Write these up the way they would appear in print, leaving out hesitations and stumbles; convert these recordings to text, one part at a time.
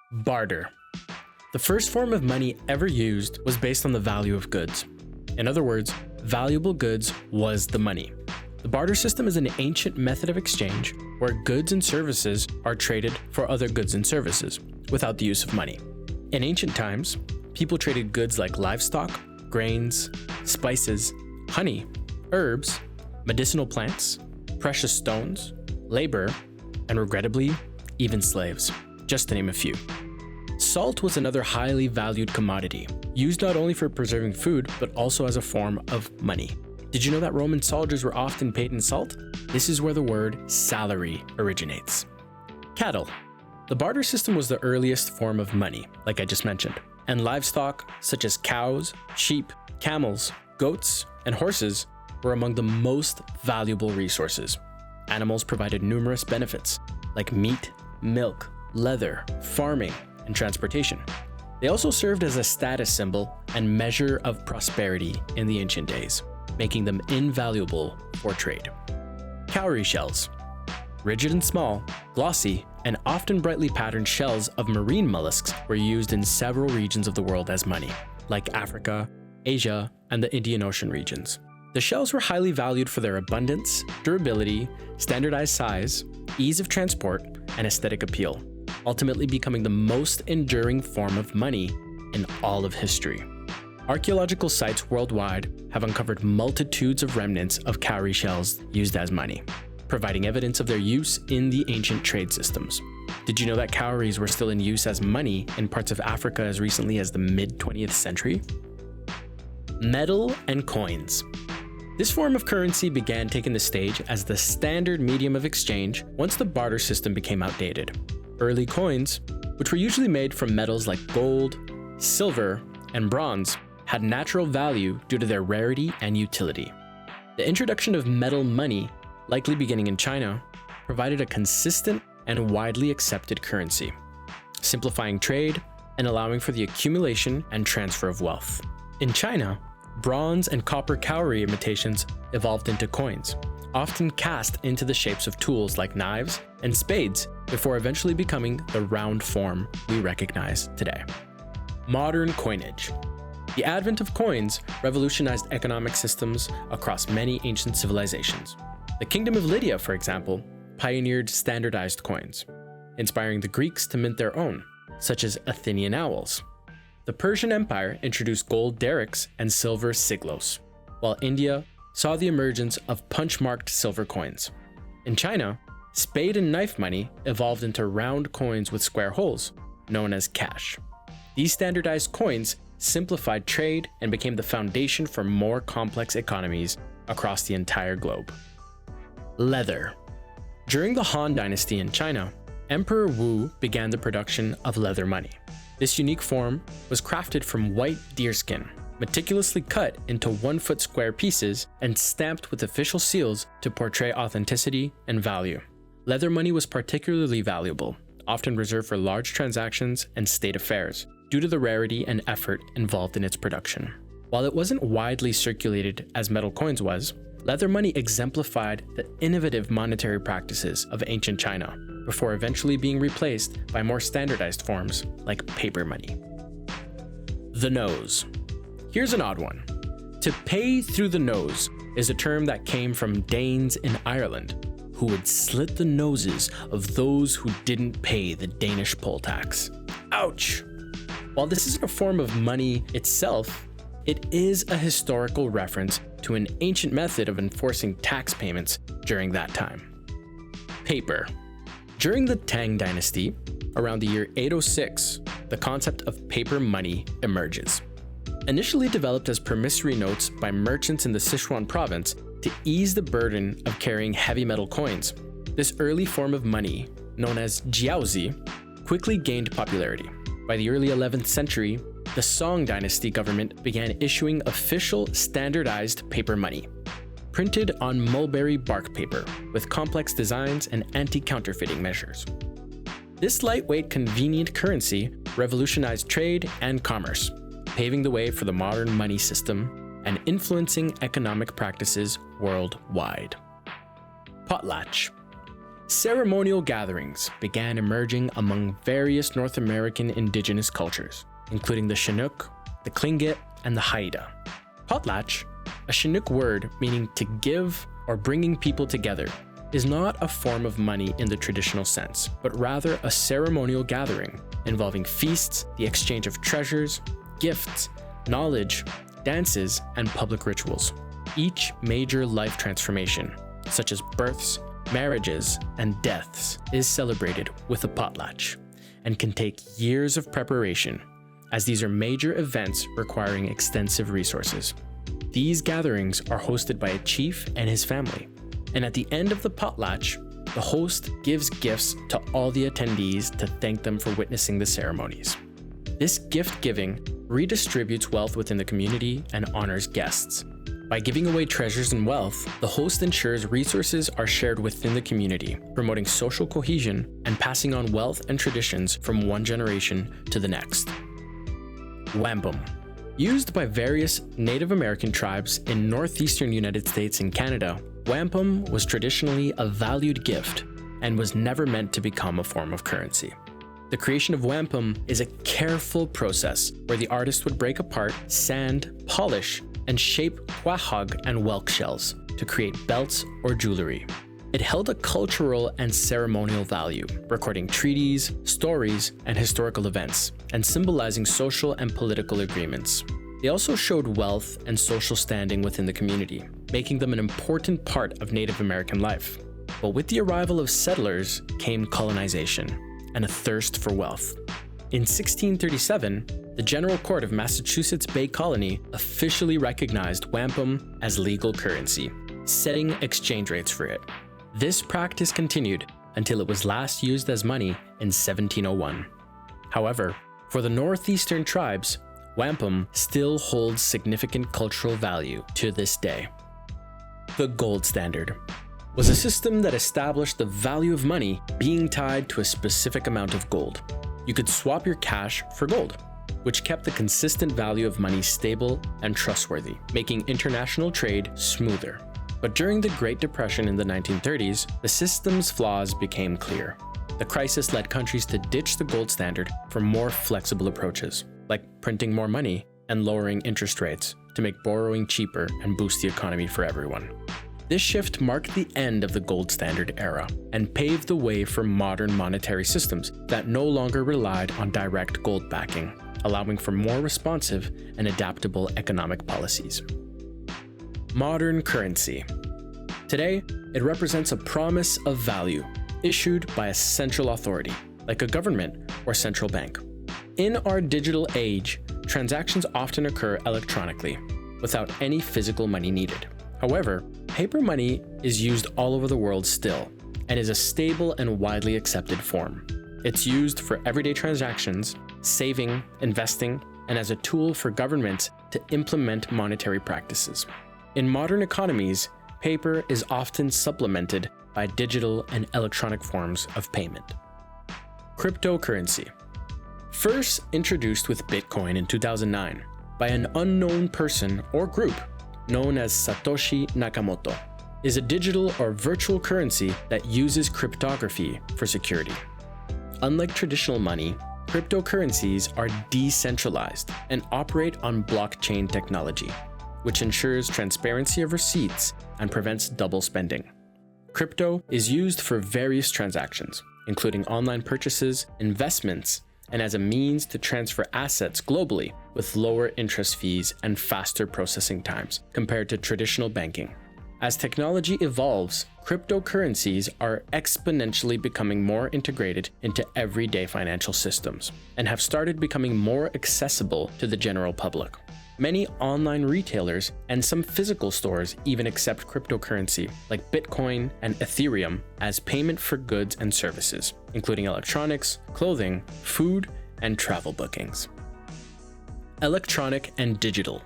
Barter. The first form of money ever used was based on the value of goods. In other words, valuable goods was the money. The barter system is an ancient method of exchange where goods and services are traded for other goods and services without the use of money. In ancient times, people traded goods like livestock, grains, spices, honey, herbs, medicinal plants, precious stones, labor, and regrettably, even slaves, just to name a few. Salt was another highly valued commodity, used not only for preserving food, but also as a form of money. Did you know that Roman soldiers were often paid in salt? This is where the word salary originates. Cattle. The barter system was the earliest form of money, like I just mentioned, and livestock such as cows, sheep, camels, goats, and horses were among the most valuable resources. Animals provided numerous benefits, like meat, milk, leather, farming, and transportation. They also served as a status symbol and measure of prosperity in the ancient days, making them invaluable for trade. Cowrie shells. Rigid and small, glossy, and often brightly patterned shells of marine mollusks were used in several regions of the world as money, like Africa, Asia, and the Indian Ocean regions. The shells were highly valued for their abundance, durability, standardized size, ease of transport, and aesthetic appeal, ultimately becoming the most enduring form of money in all of history. Archaeological sites worldwide have uncovered multitudes of remnants of cowrie shells used as money, providing evidence of their use in the ancient trade systems. Did you know that cowries were still in use as money in parts of Africa as recently as the mid-20th century? Metal and coins. This form of currency began taking the stage as the standard medium of exchange once the barter system became outdated. Early coins, which were usually made from metals like gold, silver, and bronze, had natural value due to their rarity and utility. The introduction of metal money, likely beginning in China, provided a consistent and widely accepted currency, simplifying trade and allowing for the accumulation and transfer of wealth. In China, bronze and copper cowrie imitations evolved into coins, often cast into the shapes of tools like knives and spades before eventually becoming the round form we recognize today. Modern coinage. The advent of coins revolutionized economic systems across many ancient civilizations. The Kingdom of Lydia, for example, pioneered standardized coins, inspiring the Greeks to mint their own, such as Athenian owls. The Persian Empire introduced gold darics and silver siglos, while India saw the emergence of punch-marked silver coins. In China, spade and knife money evolved into round coins with square holes, known as cash. These standardized coins simplified trade and became the foundation for more complex economies across the entire globe. Leather. During the Han Dynasty in China, Emperor Wu began the production of leather money. This unique form was crafted from white deerskin, meticulously cut into 1-foot square pieces and stamped with official seals to portray authenticity and value. Leather money was particularly valuable, often reserved for large transactions and state affairs, due to the rarity and effort involved in its production. While it wasn't widely circulated as metal coins was, leather money exemplified the innovative monetary practices of ancient China, before eventually being replaced by more standardized forms like paper money. The nose. Here's an odd one. To pay through the nose is a term that came from Danes in Ireland, who would slit the noses of those who didn't pay the Danish poll tax. Ouch! While this isn't a form of money itself, it is a historical reference to an ancient method of enforcing tax payments during that time. Paper. During the Tang Dynasty, around the year 806, the concept of paper money emerges. Initially developed as promissory notes by merchants in the Sichuan province to ease the burden of carrying heavy metal coins, this early form of money, known as jiaozi, quickly gained popularity. By the early 11th century, the Song Dynasty government began issuing official standardized paper money, printed on mulberry bark paper with complex designs and anti-counterfeiting measures. This lightweight, convenient currency revolutionized trade and commerce, paving the way for the modern money system and influencing economic practices worldwide. Potlach. Ceremonial gatherings began emerging among various North American indigenous cultures, including the Chinook, the Tlingit, and the Haida. Potlach, a Chinook word meaning to give or bringing people together, is not a form of money in the traditional sense, but rather a ceremonial gathering involving feasts, the exchange of treasures, gifts, knowledge, dances, and public rituals. Each major life transformation, such as births, marriages, and deaths, is celebrated with a potlatch and can take years of preparation, as these are major events requiring extensive resources. These gatherings are hosted by a chief and his family, and at the end of the potlatch, the host gives gifts to all the attendees to thank them for witnessing the ceremonies. This gift giving redistributes wealth within the community and honors guests. By giving away treasures and wealth, the host ensures resources are shared within the community, promoting social cohesion and passing on wealth and traditions from one generation to the next. Wampum. Used by various Native American tribes in northeastern United States and Canada, wampum was traditionally a valued gift and was never meant to become a form of currency. The creation of wampum is a careful process where the artist would break apart, sand, polish, and shape quahog and whelk shells to create belts or jewelry. It held a cultural and ceremonial value, recording treaties, stories, and historical events, and symbolizing social and political agreements. They also showed wealth and social standing within the community, making them an important part of Native American life. But with the arrival of settlers came colonization and a thirst for wealth. In 1637, the General Court of Massachusetts Bay Colony officially recognized wampum as legal currency, setting exchange rates for it. This practice continued until it was last used as money in 1701. However, for the northeastern tribes, wampum still holds significant cultural value to this day. The gold standard was a system that established the value of money being tied to a specific amount of gold. You could swap your cash for gold, which kept the consistent value of money stable and trustworthy, making international trade smoother. But during the Great Depression in the 1930s, the system's flaws became clear. The crisis led countries to ditch the gold standard for more flexible approaches, like printing more money and lowering interest rates to make borrowing cheaper and boost the economy for everyone. This shift marked the end of the gold standard era and paved the way for modern monetary systems that no longer relied on direct gold backing, allowing for more responsive and adaptable economic policies. Modern currency. Today, it represents a promise of value issued by a central authority, like a government or central bank. In our digital age, transactions often occur electronically, without any physical money needed. However, paper money is used all over the world still, and is a stable and widely accepted form. It's used for everyday transactions, saving, investing, and as a tool for governments to implement monetary practices. In modern economies, paper is often supplemented by digital and electronic forms of payment. Cryptocurrency. First introduced with Bitcoin in 2009 by an unknown person or group known as Satoshi Nakamoto, is a digital or virtual currency that uses cryptography for security. Unlike traditional money, cryptocurrencies are decentralized and operate on blockchain technology, which ensures transparency of receipts and prevents double spending. Crypto is used for various transactions, including online purchases, investments, and as a means to transfer assets globally with lower interest fees and faster processing times compared to traditional banking. As technology evolves, cryptocurrencies are exponentially becoming more integrated into everyday financial systems and have started becoming more accessible to the general public. Many online retailers and some physical stores even accept cryptocurrency like Bitcoin and Ethereum as payment for goods and services, including electronics, clothing, food, and travel bookings. Electronic and digital.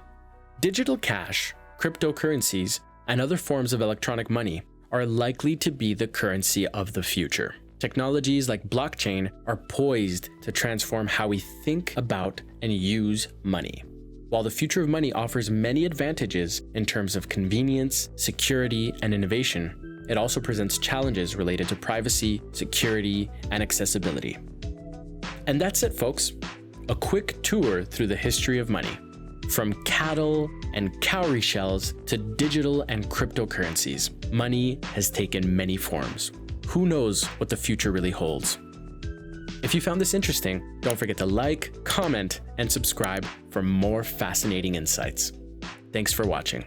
Digital cash, cryptocurrencies, and other forms of electronic money are likely to be the currency of the future. Technologies like blockchain are poised to transform how we think about and use money. While the future of money offers many advantages in terms of convenience, security, and innovation, it also presents challenges related to privacy, security, and accessibility. And that's it, folks. A quick tour through the history of money, from cattle and cowrie shells to digital and cryptocurrencies. Money has taken many forms. Who knows what the future really holds? If you found this interesting, don't forget to like, comment, and subscribe for more fascinating insights. Thanks for watching.